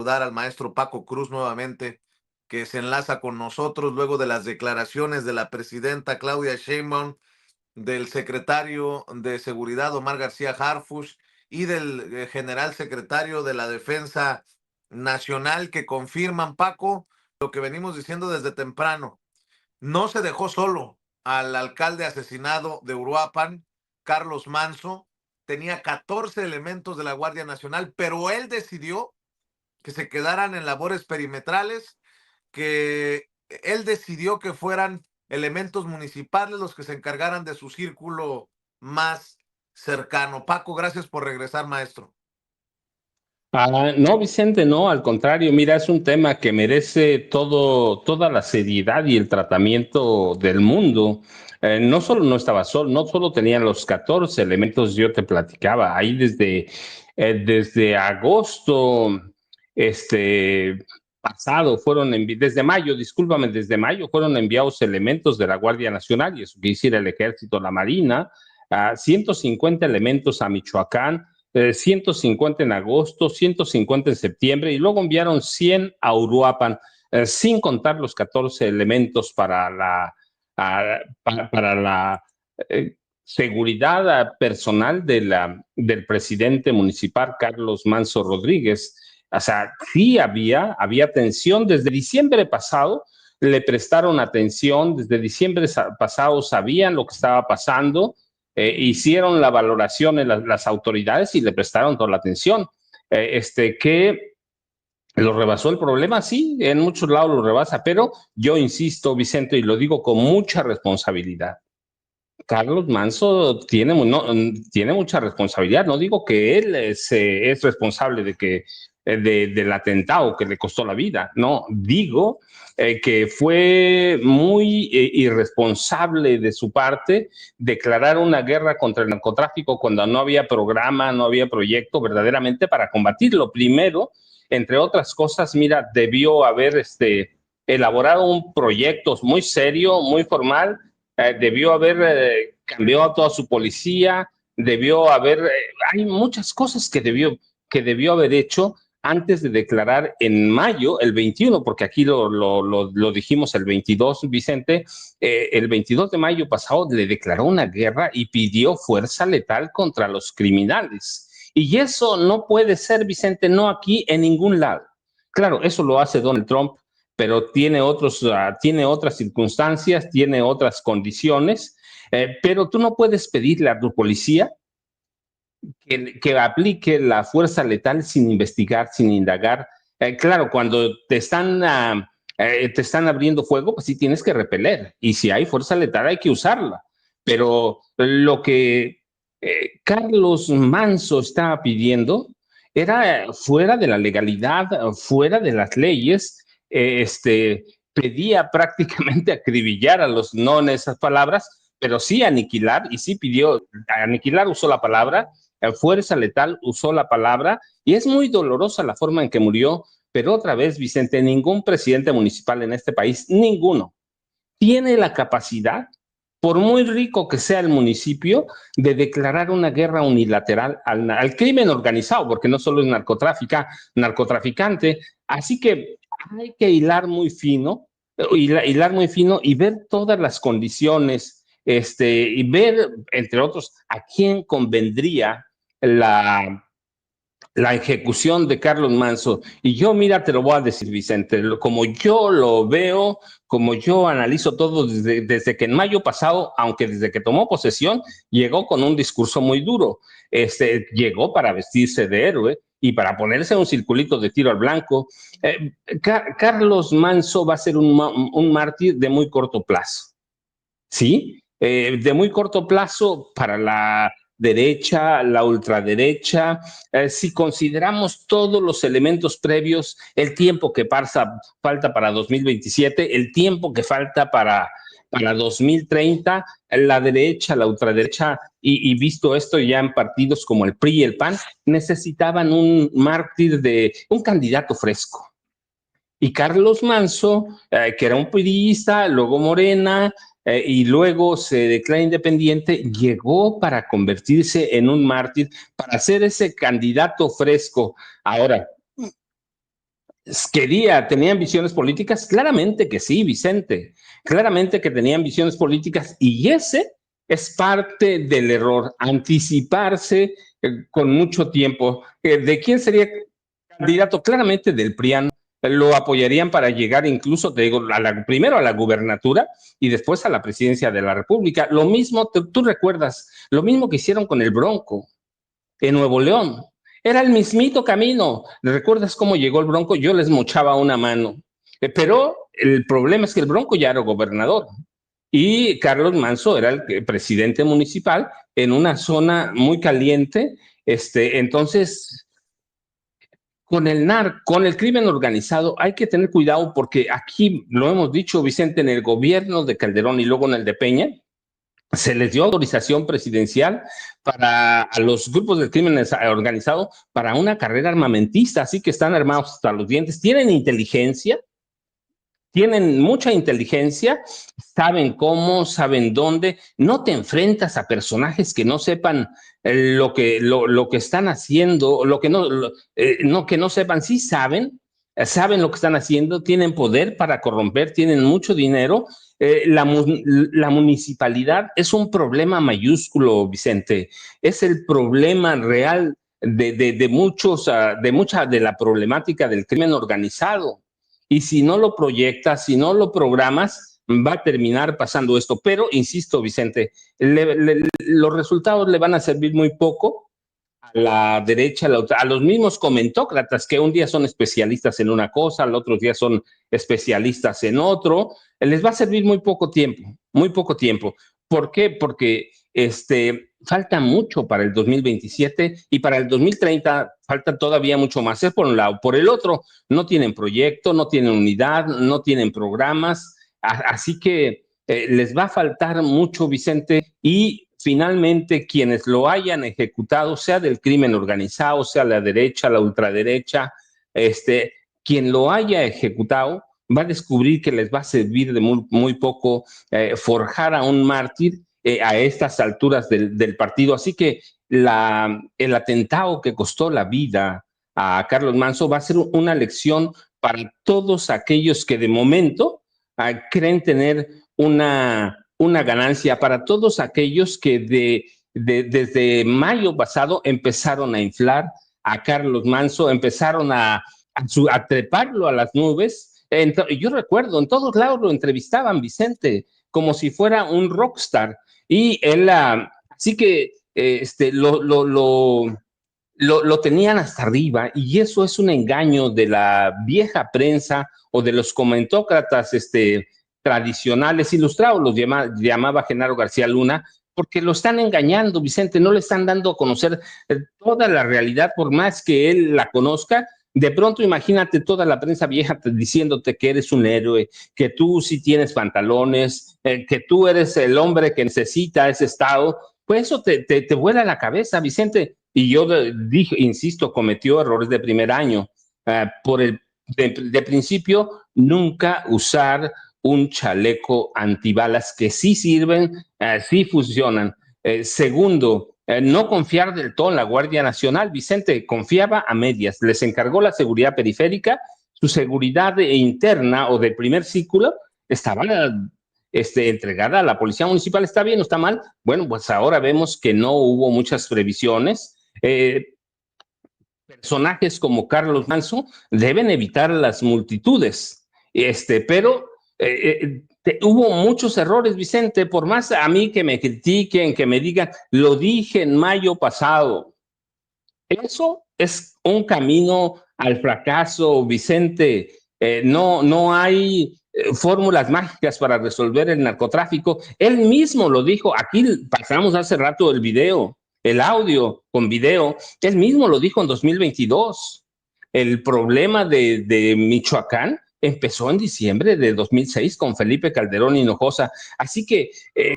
Saludar al maestro Paco Cruz nuevamente, que se enlaza con nosotros luego de las declaraciones de la presidenta Claudia Sheinbaum, del secretario de Seguridad Omar García Harfuch y del general secretario de la Defensa Nacional, que confirman, Paco, lo que venimos diciendo desde temprano. No se dejó solo al alcalde asesinado de Uruapan, Carlos Manso. Tenía 14 elementos de la Guardia Nacional, pero él decidió que se quedaran en labores perimetrales, que él decidió que fueran elementos municipales los que se encargaran de su círculo más cercano. Paco, gracias por regresar, maestro. No, Vicente, no, al contrario, mira, es un tema que merece toda la seriedad y el tratamiento del mundo. No solo no estaba solo, no solo tenían los 14 elementos, yo te platicaba, ahí desde agosto, este, pasado, desde mayo, discúlpame, desde mayo fueron enviados elementos de la Guardia Nacional, y eso que hiciera el Ejército, la Marina, 150 elementos a Michoacán, 150 en agosto, 150 en septiembre y luego enviaron 100 a Uruapan, sin contar los 14 elementos para la seguridad personal del presidente municipal Carlos Manso Rodríguez. O sea, sí había tensión desde diciembre pasado. Le prestaron atención, desde diciembre pasado sabían lo que estaba pasando, hicieron la valoración en las autoridades y le prestaron toda la atención. Que lo rebasó el problema, sí, en muchos lados lo rebasa, pero yo insisto, Vicente, y lo digo con mucha responsabilidad. Carlos Manso tiene mucha responsabilidad. No digo que él es responsable del atentado que le costó la vida. No, digo que fue muy irresponsable de su parte declarar una guerra contra el narcotráfico cuando no había programa, no había proyecto verdaderamente para combatirlo. Primero, entre otras cosas, mira, debió haber elaborado un proyecto muy serio, muy formal. Debió haber cambiado a toda su policía, hay muchas cosas que debió haber hecho antes de declarar en mayo, el 21, porque aquí lo dijimos el 22, Vicente, el 22 de mayo pasado le declaró una guerra y pidió fuerza letal contra los criminales. Y eso no puede ser, Vicente, no aquí, en ningún lado. Claro, eso lo hace Donald Trump, pero tiene otras circunstancias, tiene otras condiciones, pero tú no puedes pedirle a tu policía que aplique la fuerza letal sin investigar, sin indagar. Claro, cuando te están abriendo fuego, pues sí tienes que repeler, y si hay fuerza letal hay que usarla, pero lo que Carlos Manso estaba pidiendo era fuera de la legalidad, fuera de las leyes. Pedía prácticamente acribillar a los, no en esas palabras, pero sí aniquilar, y sí pidió aniquilar, usó la palabra, fuerza letal usó la palabra, y es muy dolorosa la forma en que murió. Pero otra vez, Vicente, ningún presidente municipal en este país, ninguno, tiene la capacidad, por muy rico que sea el municipio, de declarar una guerra unilateral al crimen organizado, porque no solo es narcotraficante. Así que hay que hilar muy fino y ver todas las condiciones, y ver, entre otros, a quién convendría la, la ejecución de Carlos Manso. Y yo, mira, te lo voy a decir, Vicente, como yo lo veo, como yo analizo todo desde que en mayo pasado, aunque desde que tomó posesión, llegó con un discurso muy duro. Llegó para vestirse de héroe y para ponerse un circulito de tiro al blanco. Carlos Manso va a ser un mártir de muy corto plazo. ¿Sí? De muy corto plazo para la derecha, la ultraderecha. Si consideramos todos los elementos previos, el tiempo que falta para 2027, el tiempo que falta para 2030, la derecha, la ultraderecha, y visto esto ya en partidos como el PRI y el PAN, necesitaban un mártir, un candidato fresco. Y Carlos Manso, que era un periodista, luego Morena, y luego se declara independiente, llegó para convertirse en un mártir, para ser ese candidato fresco. Ahora, ¿Tenía ambiciones políticas? Claramente que sí, Vicente. Claramente que tenía ambiciones políticas y ese es parte del error, anticiparse con mucho tiempo. ¿De quién sería candidato? Claramente del PRIAN. Lo apoyarían para llegar incluso, te digo, primero a la gubernatura y después a la presidencia de la República. Lo mismo, tú recuerdas, lo mismo que hicieron con el Bronco en Nuevo León. Era el mismito camino. ¿Recuerdas cómo llegó el Bronco? Yo les mochaba una mano. Pero el problema es que el Bronco ya era gobernador y Carlos Manso era el presidente municipal en una zona muy caliente. Entonces, con el crimen organizado hay que tener cuidado porque aquí lo hemos dicho, Vicente, en el gobierno de Calderón y luego en el de Peña, se les dio autorización presidencial a los grupos del crimen organizado para una carrera armamentista, así que están armados hasta los dientes, tienen mucha inteligencia, saben cómo, saben dónde, no te enfrentas a personajes que no sepan lo que están haciendo, que no sepan, sí saben lo que están haciendo, tienen poder para corromper, tienen mucho dinero. La municipalidad es un problema mayúsculo, Vicente, es el problema real de mucha de la problemática del crimen organizado. Y si no lo proyectas, si no lo programas, va a terminar pasando esto. Pero, insisto, Vicente, los resultados le van a servir muy poco a la derecha, a los mismos comentócratas que un día son especialistas en una cosa, al otro día son especialistas en otro. Les va a servir muy poco tiempo, muy poco tiempo. ¿Por qué? Porque falta mucho para el 2027 y para el 2030 falta todavía mucho más. Es por un lado. Por el otro, no tienen proyecto, no tienen unidad, no tienen programas. Así que les va a faltar mucho, Vicente, y finalmente quienes lo hayan ejecutado, sea del crimen organizado, sea la derecha, la ultraderecha, quien lo haya ejecutado va a descubrir que les va a servir de muy poco forjar a un mártir a estas alturas del partido. Así que el atentado que costó la vida a Carlos Manso va a ser una lección para todos aquellos que de momento creen tener una ganancia, para todos aquellos que desde mayo pasado empezaron a inflar a Carlos Manso, empezaron a treparlo a las nubes. Yo recuerdo, en todos lados lo entrevistaban, Vicente, como si fuera un rockstar. Y él, así que lo tenían hasta arriba, y eso es un engaño de la vieja prensa o de los comentócratas tradicionales ilustrados, llamaba Genaro García Luna, porque lo están engañando, Vicente, no le están dando a conocer toda la realidad, por más que él la conozca. De pronto imagínate toda la prensa vieja diciéndote que eres un héroe, que tú sí tienes pantalones, que tú eres el hombre que necesita ese Estado. Pues eso te vuela la cabeza, Vicente. Y yo dije, insisto, cometió errores de primer año. De principio, nunca usar un chaleco antibalas, que sí sirven, sí funcionan. Segundo, no confiar del todo en la Guardia Nacional. Vicente confiaba a medias, les encargó la seguridad periférica, su seguridad interna o del primer círculo estaba entregada a la Policía Municipal. ¿Está bien o está mal? Bueno, pues ahora vemos que no hubo muchas previsiones. Personajes como Carlos Manso deben evitar las multitudes, pero hubo muchos errores, Vicente, por más a mí que me critiquen, que me digan, lo dije en mayo pasado. Eso es un camino al fracaso, Vicente. No hay fórmulas mágicas para resolver el narcotráfico. Él mismo lo dijo. Aquí pasamos hace rato el audio con video. Él mismo lo dijo en 2022. El problema de Michoacán empezó en diciembre de 2006 con Felipe Calderón Hinojosa. Así que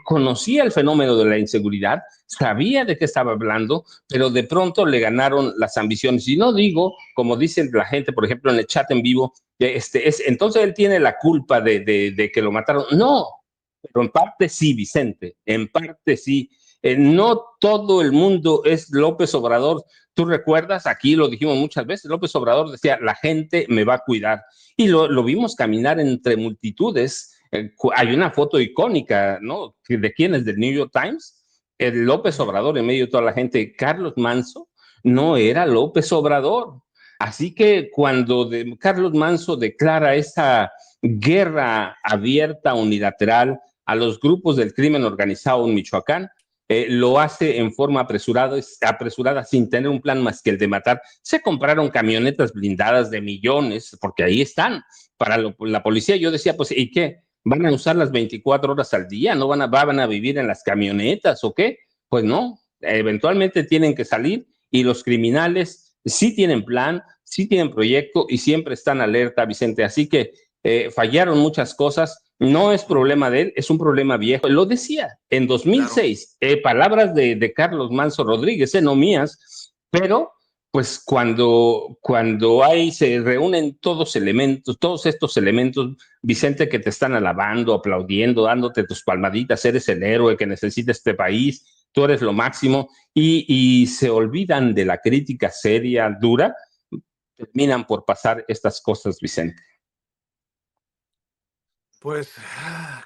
conocía el fenómeno de la inseguridad, sabía de qué estaba hablando, pero de pronto le ganaron las ambiciones. Y no digo, como dicen la gente, por ejemplo, en el chat en vivo, entonces él tiene la culpa de que lo mataron. No, pero en parte sí, Vicente, en parte sí. No todo el mundo es López Obrador. Tú recuerdas, aquí lo dijimos muchas veces, López Obrador decía, la gente me va a cuidar. Y lo vimos caminar entre multitudes. Hay una foto icónica, ¿no? ¿De quién es? Del New York Times. El López Obrador en medio de toda la gente. Carlos Manso no era López Obrador. Así que cuando Carlos Manso declara esa guerra abierta, unilateral, a los grupos del crimen organizado en Michoacán, lo hace en forma apresurada, sin tener un plan más que el de matar. Se compraron camionetas blindadas de millones, porque ahí están, para la policía. Yo decía, pues, ¿y qué? ¿Van a usar las 24 horas al día? ¿No van a vivir en las camionetas o qué? Pues no, eventualmente tienen que salir y los criminales sí tienen plan, sí tienen proyecto y siempre están alerta, Vicente. Así que fallaron muchas cosas. No es problema de él, es un problema viejo. Lo decía en 2006, claro. Palabras de Carlos Manso Rodríguez, no mías, pero pues cuando se reúnen todos estos elementos, Vicente, que te están alabando, aplaudiendo, dándote tus palmaditas, eres el héroe que necesita este país, tú eres lo máximo, y se olvidan de la crítica seria, dura, terminan por pasar estas cosas, Vicente. Pues,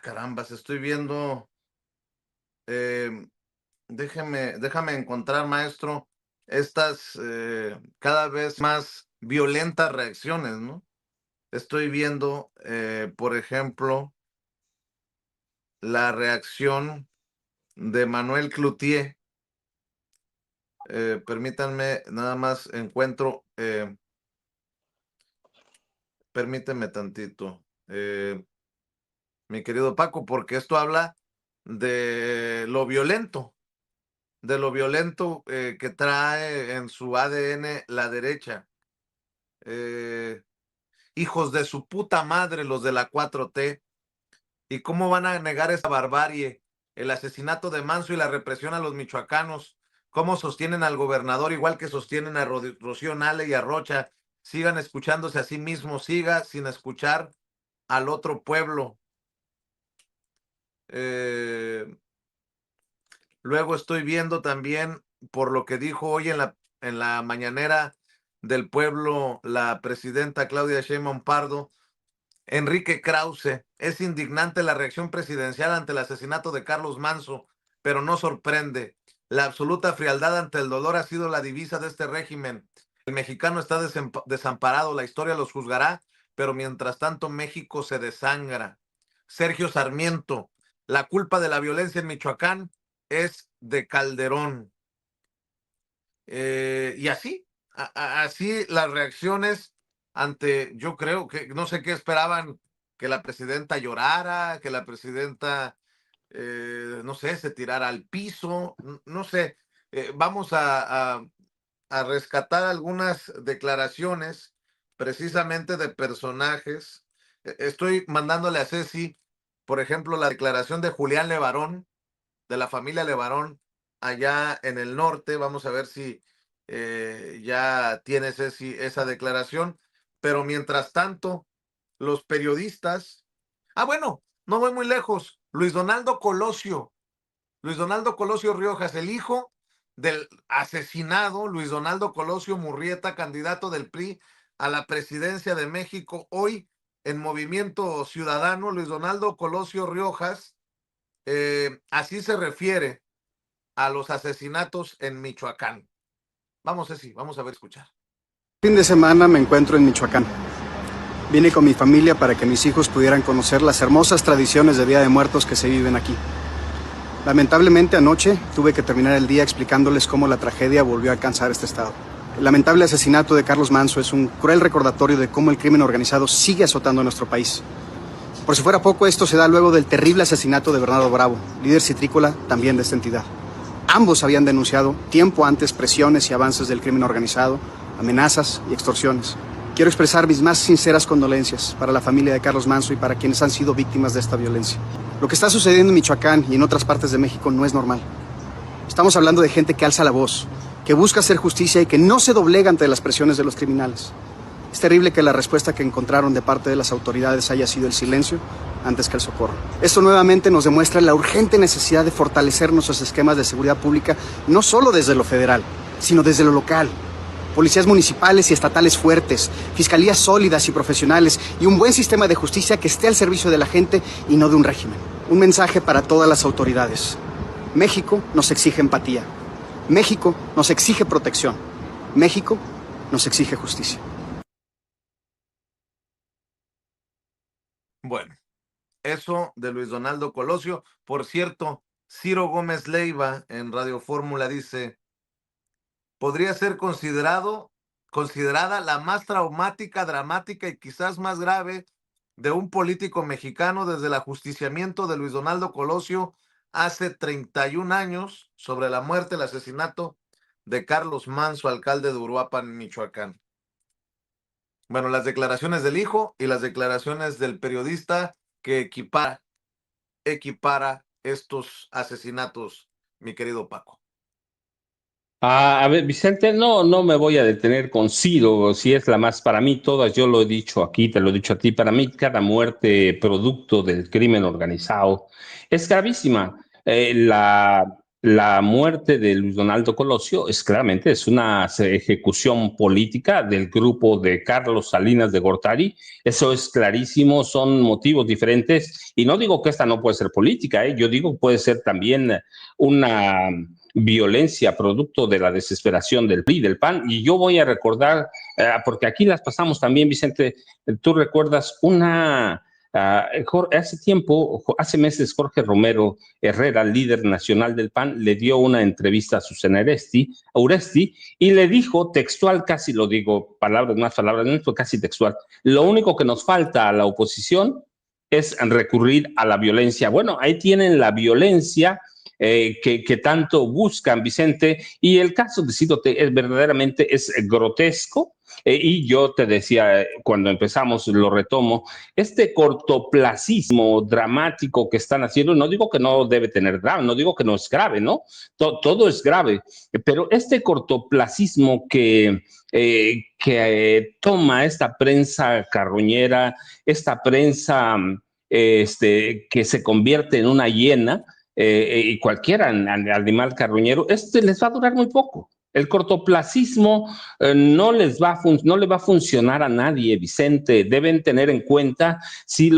carambas, estoy viendo, déjame encontrar, maestro, estas cada vez más violentas reacciones, ¿no? Estoy viendo, por ejemplo, la reacción de Manuel Cloutier. Permítanme, nada más encuentro, permíteme tantito, mi querido Paco, porque esto habla de lo violento que trae en su ADN la derecha. Hijos de su puta madre, los de la 4T. ¿Y cómo van a negar esa barbarie? El asesinato de Manso y la represión a los michoacanos. ¿Cómo sostienen al gobernador igual que sostienen a Rocío Nale y a Rocha? Sigan escuchándose a sí mismos, siga sin escuchar al otro pueblo. Luego estoy viendo también, por lo que dijo hoy en la mañanera del pueblo la presidenta Claudia Sheinbaum Pardo, Enrique Krause, es indignante la reacción presidencial ante el asesinato de Carlos Manso, pero no sorprende. La absoluta frialdad ante el dolor ha sido la divisa de este régimen. El mexicano está desamparado, la historia los juzgará, pero mientras tanto México se desangra. Sergio Sarmiento, la culpa de la violencia en Michoacán es de Calderón. Y así las reacciones ante, yo creo que, no sé qué esperaban, que la presidenta llorara, que la presidenta, no sé, se tirara al piso, no sé. Vamos a rescatar algunas declaraciones precisamente de personajes. Estoy mandándole a Ceci, por ejemplo, la declaración de Julián Levarón, de la familia Levarón, allá en el norte. Vamos a ver si ya tiene Ceci esa declaración. Pero mientras tanto, los periodistas... bueno, no voy muy lejos. Luis Donaldo Colosio Riojas, el hijo del asesinado Luis Donaldo Colosio Murrieta, candidato del PRI a la presidencia de México, hoy en Movimiento Ciudadano. Luis Donaldo Colosio Riojas, así se refiere a los asesinatos en Michoacán. Vamos a ver, escuchar. Fin de semana me encuentro en Michoacán. Vine con mi familia para que mis hijos pudieran conocer las hermosas tradiciones de Día de Muertos que se viven aquí. Lamentablemente anoche tuve que terminar el día explicándoles cómo la tragedia volvió a alcanzar este estado. El lamentable asesinato de Carlos Manso es un cruel recordatorio de cómo el crimen organizado sigue azotando a nuestro país. Por si fuera poco, esto se da luego del terrible asesinato de Bernardo Bravo, líder citrícola también de esta entidad. Ambos habían denunciado tiempo antes presiones y avances del crimen organizado, amenazas y extorsiones. Quiero expresar mis más sinceras condolencias para la familia de Carlos Manso y para quienes han sido víctimas de esta violencia. Lo que está sucediendo en Michoacán y en otras partes de México no es normal. Estamos hablando de gente que alza la voz, que busca hacer justicia y que no se doblega ante las presiones de los criminales. Es terrible que la respuesta que encontraron de parte de las autoridades haya sido el silencio antes que el socorro. Esto nuevamente nos demuestra la urgente necesidad de fortalecer nuestros esquemas de seguridad pública, no solo desde lo federal, sino desde lo local. Policías municipales y estatales fuertes, fiscalías sólidas y profesionales y un buen sistema de justicia que esté al servicio de la gente y no de un régimen. Un mensaje para todas las autoridades. México nos exige empatía. México nos exige protección. México nos exige justicia. Bueno, eso de Luis Donaldo Colosio. Por cierto, Ciro Gómez Leiva en Radio Fórmula dice: podría ser considerada la más traumática, dramática y quizás más grave de un político mexicano desde el ajusticiamiento de Luis Donaldo Colosio hace 31 años sobre la muerte, el asesinato de Carlos Manso, alcalde de Uruapan, Michoacán. Bueno, las declaraciones del hijo y las declaraciones del periodista que equipara estos asesinatos, mi querido Paco. A ver, Vicente, no me voy a detener con Ciro, si es la más para mí, todas, yo lo he dicho aquí, te lo he dicho a ti, para mí cada muerte producto del crimen organizado es gravísima. La muerte de Luis Donaldo Colosio es una ejecución política del grupo de Carlos Salinas de Gortari, eso es clarísimo, son motivos diferentes, y no digo que esta no puede ser política, yo digo que puede ser también una violencia producto de la desesperación del PRI, del PAN, y yo voy a recordar, porque aquí las pasamos también, Vicente, tú recuerdas hace meses, Jorge Romero Herrera, líder nacional del PAN, le dio una entrevista a Susana Uresti y le dijo textual, casi lo digo, palabras más, palabras menos, casi textual: lo único que nos falta a la oposición es recurrir a la violencia. Bueno, ahí tienen la violencia que tanto buscan, Vicente, y el caso de Ciro verdaderamente es grotesco, y yo te decía cuando empezamos, lo retomo, este cortoplacismo dramático que están haciendo, no digo que no debe tener drama, no digo que no es grave, ¿no? Todo es grave, pero este cortoplacismo que toma esta prensa carroñera, esta prensa que se convierte en una hiena, y cualquier animal carroñero, les va a durar muy poco. El cortoplacismo no le va a funcionar a nadie, Vicente. Deben tener en cuenta, si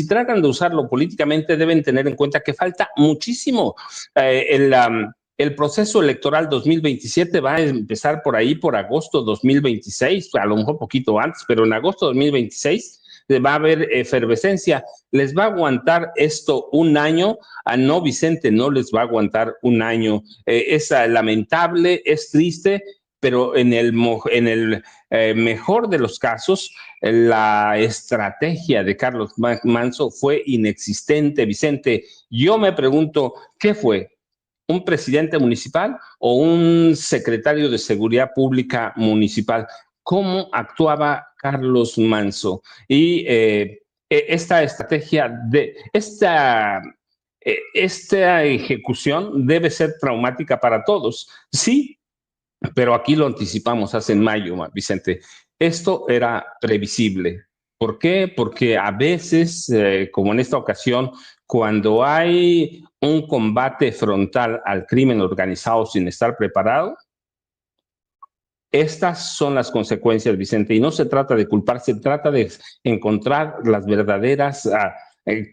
tratan de usarlo políticamente, deben tener en cuenta que falta muchísimo. El proceso electoral 2027 va a empezar por ahí, por agosto 2026, a lo mejor poquito antes, pero en agosto 2026 va a haber efervescencia. ¿Les va a aguantar esto un año? No, Vicente, no les va a aguantar un año. Es lamentable, es triste, pero en el mejor de los casos, la estrategia de Carlos Manso fue inexistente, Vicente. Yo me pregunto, ¿qué fue? ¿Un presidente municipal o un secretario de Seguridad Pública municipal? ¿Cómo actuaba Carlos Manso? Y esta estrategia esta ejecución debe ser traumática para todos. Sí, pero aquí lo anticipamos hace en mayo, Vicente. Esto era previsible. ¿Por qué? Porque a veces, como en esta ocasión, cuando hay un combate frontal al crimen organizado sin estar preparado, estas son las consecuencias, Vicente, y no se trata de culpar, se trata de encontrar las verdaderas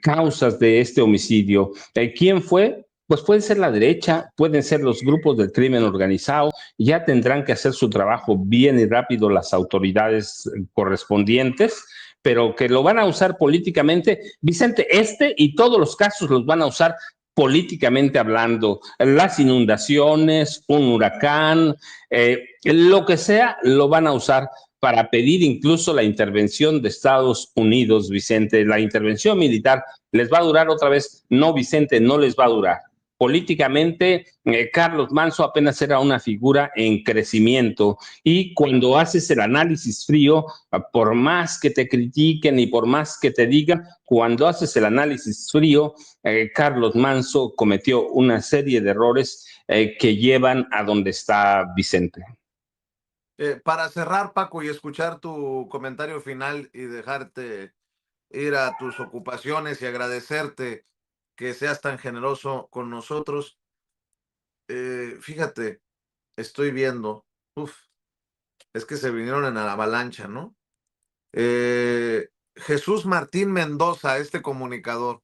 causas de este homicidio. ¿Quién fue? Pues puede ser la derecha, pueden ser los grupos del crimen organizado, ya tendrán que hacer su trabajo bien y rápido las autoridades correspondientes, pero que lo van a usar políticamente. Vicente, y todos los casos los van a usar políticamente hablando, las inundaciones, un huracán, lo que sea, lo van a usar para pedir incluso la intervención de Estados Unidos, Vicente. La intervención militar les va a durar otra vez. No, Vicente, no les va a durar. Políticamente, Carlos Manso apenas era una figura en crecimiento, y cuando haces el análisis frío, por más que te critiquen y por más que te digan, cuando haces el análisis frío, Carlos Manso cometió una serie de errores que llevan a donde está Vicente. Para cerrar, Paco, y escuchar tu comentario final y dejarte ir a tus ocupaciones y agradecerte que seas tan generoso con nosotros. Fíjate, estoy viendo, es que se vinieron en la avalancha, ¿no? Jesús Martín Mendoza, este comunicador.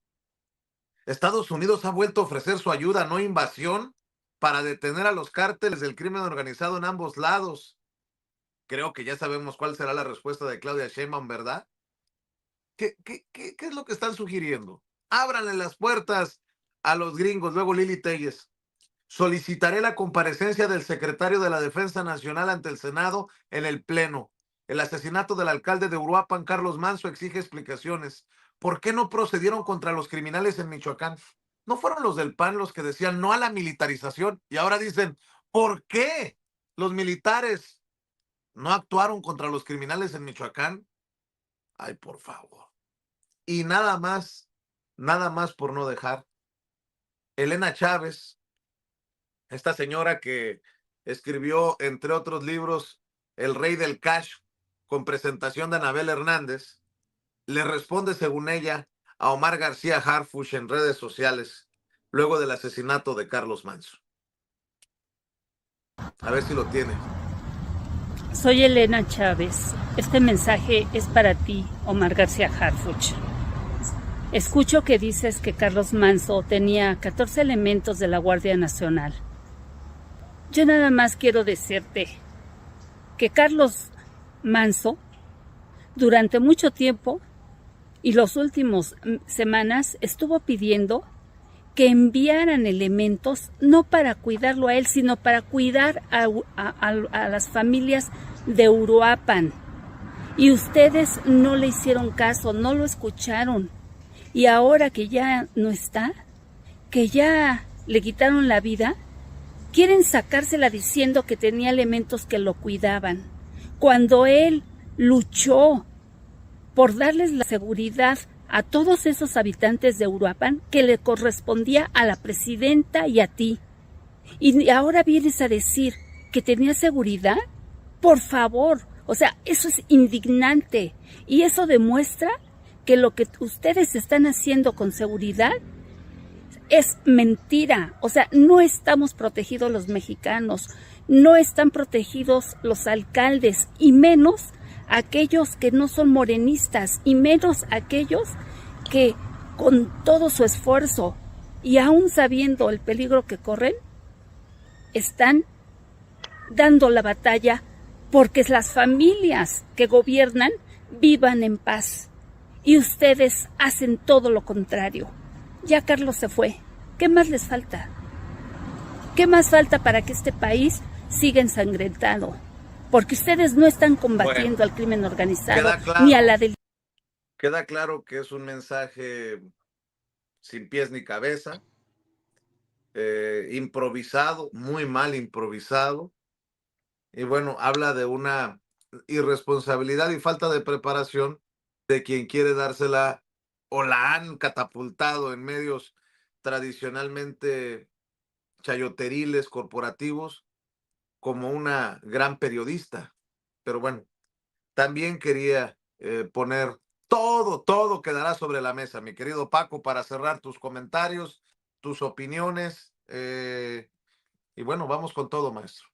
Estados Unidos ha vuelto a ofrecer su ayuda, no invasión, para detener a los cárteles del crimen organizado en ambos lados. Creo que ya sabemos cuál será la respuesta de Claudia Sheinbaum, ¿verdad? ¿Qué es lo que están sugiriendo? Ábranle las puertas a los gringos. Luego Lili Telles. Solicitaré la comparecencia del secretario de la Defensa Nacional ante el Senado en el Pleno. El asesinato del alcalde de Uruapan, Carlos Manso, exige explicaciones. ¿Por qué no procedieron contra los criminales en Michoacán? ¿No fueron los del PAN los que decían no a la militarización? Y ahora dicen, ¿por qué los militares no actuaron contra los criminales en Michoacán? Ay, por favor. Y nada más por no dejar. Elena Chávez, esta señora que escribió, entre otros libros, El Rey del Cash, con presentación de Anabel Hernández, le responde, según ella, a Omar García Harfuch en redes sociales, luego del asesinato de Carlos Manso. A ver si lo tiene. Soy Elena Chávez. Este mensaje es para ti, Omar García Harfuch. Escucho que dices que Carlos Manso tenía 14 elementos de la Guardia Nacional. Yo nada más quiero decirte que Carlos Manso, durante mucho tiempo y las últimas semanas, estuvo pidiendo que enviaran elementos no para cuidarlo a él, sino para cuidar a las familias de Uruapan. Y ustedes no le hicieron caso, no lo escucharon. Y ahora que ya no está, que ya le quitaron la vida, quieren sacársela diciendo que tenía elementos que lo cuidaban, cuando él luchó por darles la seguridad a todos esos habitantes de Uruapan que le correspondía a la presidenta y a ti. Y ahora vienes a decir que tenía seguridad. Por favor, o sea, eso es indignante y eso demuestra que lo que ustedes están haciendo con seguridad es mentira. O sea, no estamos protegidos los mexicanos, no están protegidos los alcaldes y menos aquellos que no son morenistas y menos aquellos que con todo su esfuerzo y aún sabiendo el peligro que corren, están dando la batalla porque las familias que gobiernan vivan en paz y ustedes hacen todo lo contrario. Ya Carlos se fue. ¿Qué más les falta? ¿Qué más falta para que este país siga ensangrentado? Porque ustedes no están combatiendo al crimen organizado ni a la delincuencia. Queda claro que es un mensaje sin pies ni cabeza, improvisado, muy mal improvisado. Y bueno, habla de una irresponsabilidad y falta de preparación de quien quiere dársela o la han catapultado en medios tradicionalmente chayoteriles, corporativos, como una gran periodista. Pero bueno, también quería poner todo quedará sobre la mesa, mi querido Paco, para cerrar tus comentarios, tus opiniones. Y bueno, vamos con todo, maestro.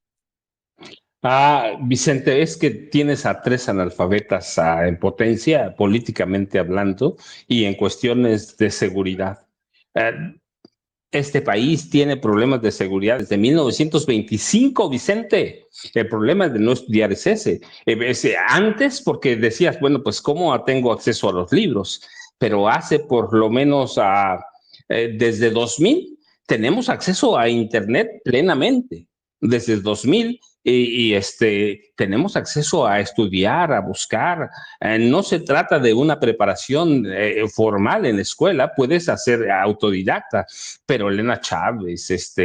Vicente, es que tienes a 3 analfabetas en potencia, políticamente hablando, y en cuestiones de seguridad. Este país tiene problemas de seguridad desde 1925, Vicente. El problema de no estudiar es ese. Antes, porque decías, bueno, pues ¿cómo tengo acceso a los libros? Pero hace por lo menos desde 2000 tenemos acceso a Internet plenamente. Desde 2000 tenemos acceso a estudiar, a buscar. No se trata de una preparación formal en la escuela, puedes hacer autodidacta, pero Elena Chávez,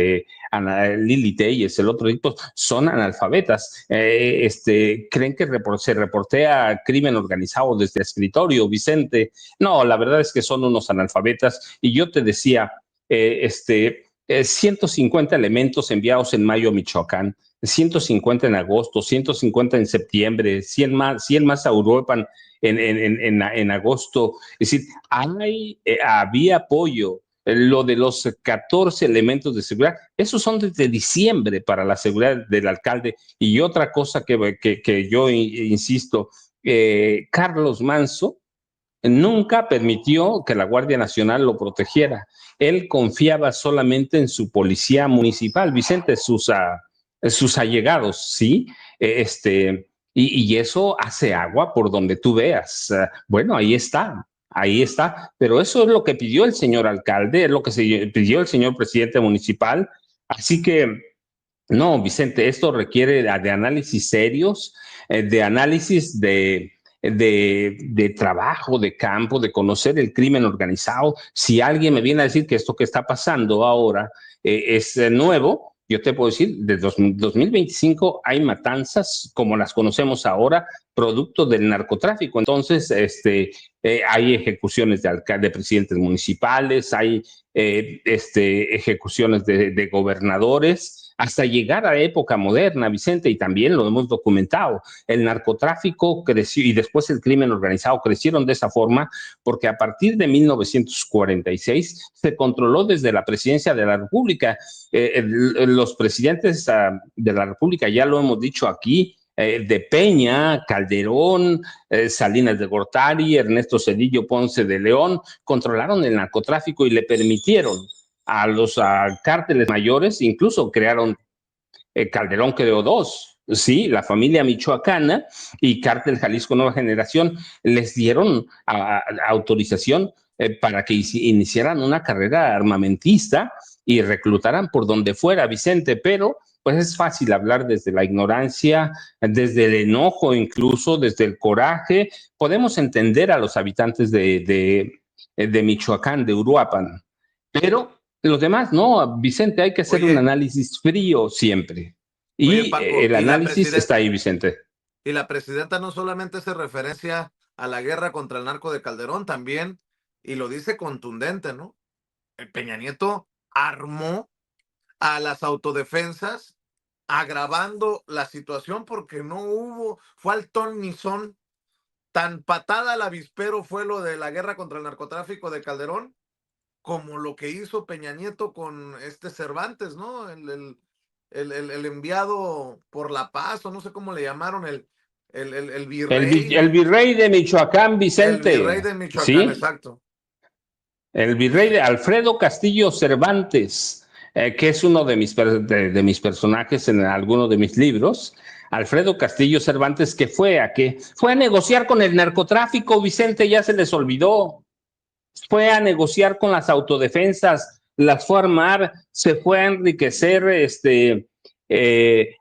Lili Telles, el otro tipo, son analfabetas. Creen que se reportea crimen organizado desde el escritorio, Vicente. No, la verdad es que son unos analfabetas. Y yo te decía, 150 elementos enviados en mayo a Michoacán, 150 en agosto, 150 en septiembre, 100 más a Uruapan. en agosto. Es decir, había apoyo. Lo de los 14 elementos de seguridad, esos son desde diciembre para la seguridad del alcalde. Y otra cosa que yo insisto, Carlos Manso nunca permitió que la Guardia Nacional lo protegiera. Él confiaba solamente en su policía municipal, Vicente, sus allegados, ¿sí? Y eso hace agua por donde tú veas. Bueno, ahí está. Pero eso es lo que pidió el señor alcalde, es lo que pidió el señor presidente municipal. Así que, no, Vicente, esto requiere de análisis serios, de análisis de trabajo, de campo, de conocer el crimen organizado. Si alguien me viene a decir que esto que está pasando ahora es nuevo, yo te puedo decir, desde 2025 hay matanzas como las conocemos ahora, producto del narcotráfico. Entonces, hay ejecuciones de presidentes municipales, hay ejecuciones de gobernadores, hasta llegar a la época moderna, Vicente, y también lo hemos documentado. El narcotráfico creció y después el crimen organizado crecieron de esa forma porque a partir de 1946 se controló desde la presidencia de la República. Los presidentes de la República, ya lo hemos dicho aquí, de Peña, Calderón, Salinas de Gortari, Ernesto Zedillo Ponce de León, controlaron el narcotráfico y le permitieron a los cárteles mayores, incluso crearon, Calderón creó dos, sí, la familia michoacana y Cártel Jalisco Nueva Generación, les dieron autorización para que iniciaran una carrera armamentista y reclutaran por donde fuera, Vicente, pero pues es fácil hablar desde la ignorancia, desde el enojo, incluso desde el coraje. Podemos entender a los habitantes de Michoacán, de Uruapan, pero los demás no, Vicente, hay que hacer un análisis frío siempre. Y Paco, el análisis está ahí, Vicente. Y la presidenta no solamente hace referencia a la guerra contra el narco de Calderón, también, y lo dice contundente, ¿no? Peña Nieto armó a las autodefensas, agravando la situación porque fue al ton ni son. Tan patada al avispero fue lo de la guerra contra el narcotráfico de Calderón, como lo que hizo Peña Nieto con Cervantes, ¿no? El enviado por la paz, o no sé cómo le llamaron, el virrey. El virrey de Michoacán, Vicente. El virrey de Michoacán, ¿sí? Exacto. El virrey de Alfredo Castillo Cervantes, que es uno de mis personajes en alguno de mis libros. Alfredo Castillo Cervantes, que fue a negociar con el narcotráfico, Vicente, ya se les olvidó. Fue a negociar con las autodefensas, las fue a armar, se fue a enriquecer,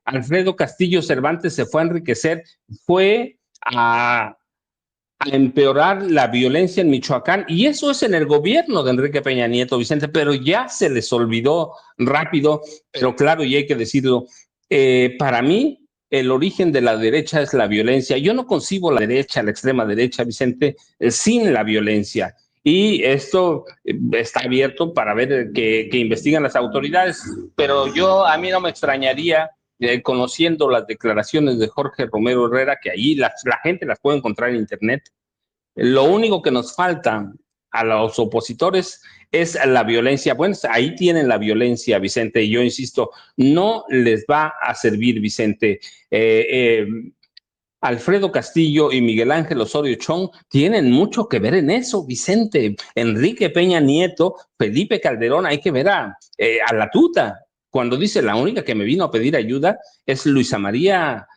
Alfredo Castillo Cervantes se fue a enriquecer, fue a empeorar la violencia en Michoacán, y eso es en el gobierno de Enrique Peña Nieto, Vicente, pero ya se les olvidó rápido, pero claro, y hay que decirlo, para mí, el origen de la derecha es la violencia. Yo no concibo la derecha, la extrema derecha, Vicente, sin la violencia. Y esto está abierto para ver que investigan las autoridades, pero a mí no me extrañaría, conociendo las declaraciones de Jorge Romero Herrera, que ahí la gente las puede encontrar en internet. Lo único que nos falta a los opositores es la violencia. Bueno, ahí tienen la violencia, Vicente, y yo insisto, no les va a servir, Vicente. Alfredo Castillo y Miguel Ángel Osorio Chong tienen mucho que ver en eso, Vicente. Enrique Peña Nieto, Felipe Calderón, hay que ver a la tuta. Cuando dice la única que me vino a pedir ayuda es Luisa María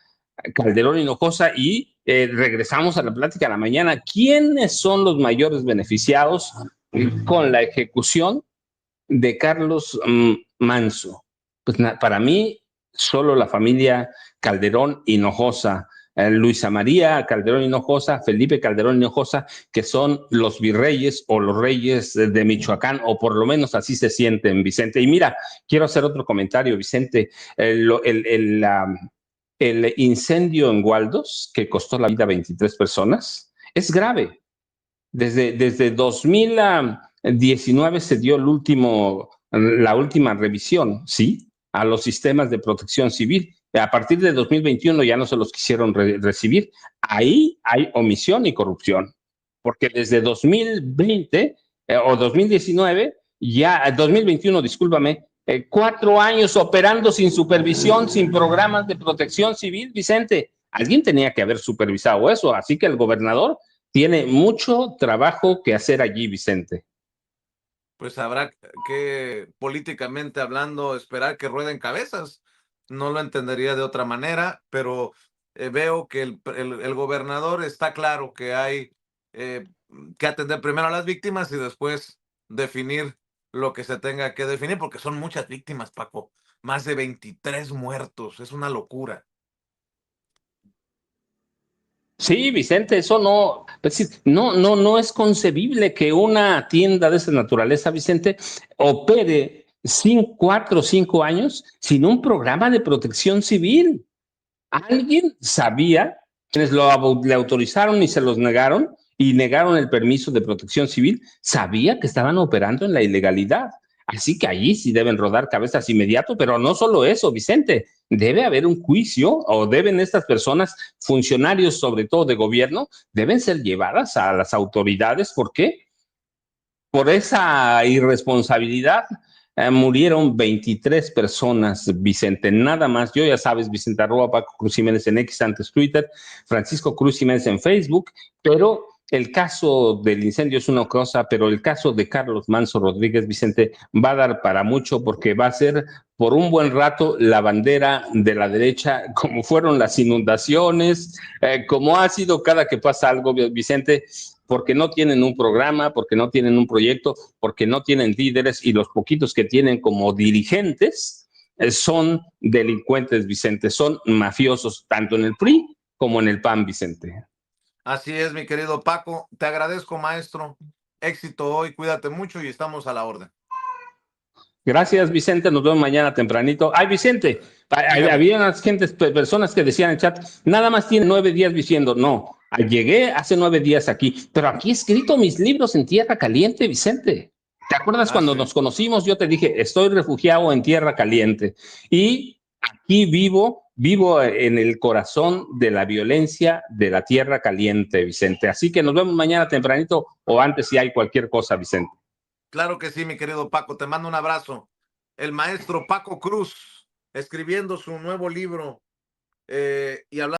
Calderón Hinojosa, y regresamos a la plática de la mañana. ¿Quiénes son los mayores beneficiados con la ejecución de Carlos Manso? Pues para mí, solo la familia Calderón Hinojosa. Luisa María Calderón Hinojosa, Felipe Calderón Hinojosa, que son los virreyes o los reyes de Michoacán, o por lo menos así se sienten, Vicente. Y mira, quiero hacer otro comentario, Vicente. El incendio en Gualdos, que costó la vida a 23 personas, es grave. Desde 2019 se dio la última revisión, ¿sí?, a los sistemas de protección civil, A partir de 2021 ya no se los quisieron recibir. Ahí hay omisión y corrupción, porque desde 2020 o 2019, ya 2021, discúlpame, 4 años operando sin supervisión, sin programas de protección civil, Vicente. Alguien tenía que haber supervisado eso, así que el gobernador tiene mucho trabajo que hacer allí, Vicente. Pues habrá que, políticamente hablando, esperar que rueden cabezas. No lo entendería de otra manera, pero veo que el gobernador está claro que hay que atender primero a las víctimas y después definir lo que se tenga que definir, porque son muchas víctimas, Paco. Más de 23 muertos, es una locura. Sí, Vicente, eso no, pues, no es concebible que una tienda de esa naturaleza, Vicente, opere 4 o 5 años sin un programa de protección civil. Alguien sabía, quienes le autorizaron y se los negaron y negaron el permiso de protección civil, sabía que estaban operando en la ilegalidad. Así que allí sí deben rodar cabezas inmediato, pero no solo eso, Vicente, debe haber un juicio o deben estas personas, funcionarios sobre todo de gobierno, deben ser llevadas a las autoridades. ¿Por qué? Por esa irresponsabilidad murieron 23 personas, Vicente, nada más. Yo ya sabes, Vicente, arroba Paco Cruz Jiménez en X, antes Twitter, Francisco Cruz Jiménez en Facebook, pero el caso del incendio es una cosa, pero el caso de Carlos Manso Rodríguez, Vicente, va a dar para mucho porque va a ser por un buen rato la bandera de la derecha, como fueron las inundaciones, como ha sido cada que pasa algo, Vicente, porque no tienen un programa, porque no tienen un proyecto, porque no tienen líderes y los poquitos que tienen como dirigentes son delincuentes, Vicente, son mafiosos, tanto en el PRI como en el PAN, Vicente. Así es, mi querido Paco. Te agradezco, maestro. Éxito hoy, cuídate mucho y estamos a la orden. Gracias, Vicente. Nos vemos mañana tempranito. Ay, Vicente, había unas personas que decían en el chat, nada más tiene 9 días diciendo, no, llegué hace 9 días aquí, pero aquí he escrito mis libros en tierra caliente, Vicente. ¿Te acuerdas cuando nos conocimos? Yo te dije, estoy refugiado en tierra caliente y aquí vivo en el corazón de la violencia de la tierra caliente, Vicente. Así que nos vemos mañana tempranito o antes si hay cualquier cosa, Vicente. Claro que sí, mi querido Paco, te mando un abrazo. El maestro Paco Cruz, escribiendo su nuevo libro y hablando